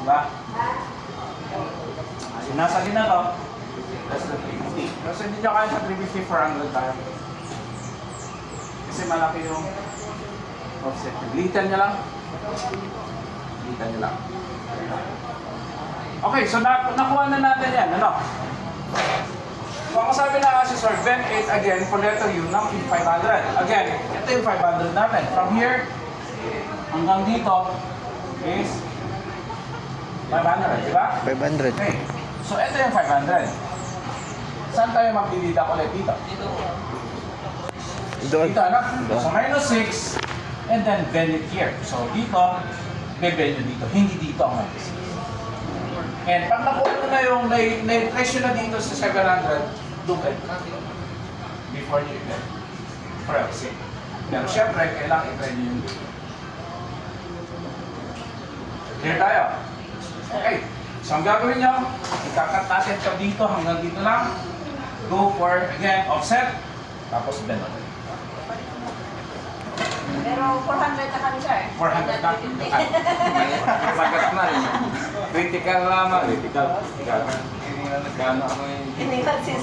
Diba? Nasa gina to, less than 350. Kasi hindi nyo kaya sa 350, 400 tayo. Kasi malaki yung offset. Litan nyo lang. Litan nyo lang. Okay, so nakuha na natin yan. Ano? So ako sabi na accessor, bend 8 again for letter U ng 500. Again, ito yung 500 natin. From here hanggang dito is 500, di ba? 500. Okay. So ito yung 500. Saan tayo magdididak ulit dito? Doon. Dito, ano? Doon. So minus 6 and then bend it here. So dito, bebend nyo dito. Hindi dito ang minus 6. And pag nakuha mo na yung na-impression na dito sa 700, double. Before you bend. For LC. Pero syempre, kailangan i-try nyo yung dito. Clear tayo? Okay. So ang gagawin nyo, ikakat natin ito dito hanggang dito lang. Go for, again, offset. Tapos bend ulit. Pero 400 na kami, sir. 400 na. Sagat na rin. Critical lamang. Critical. Hindi na nagkano ako yung... Hindi ka, sis.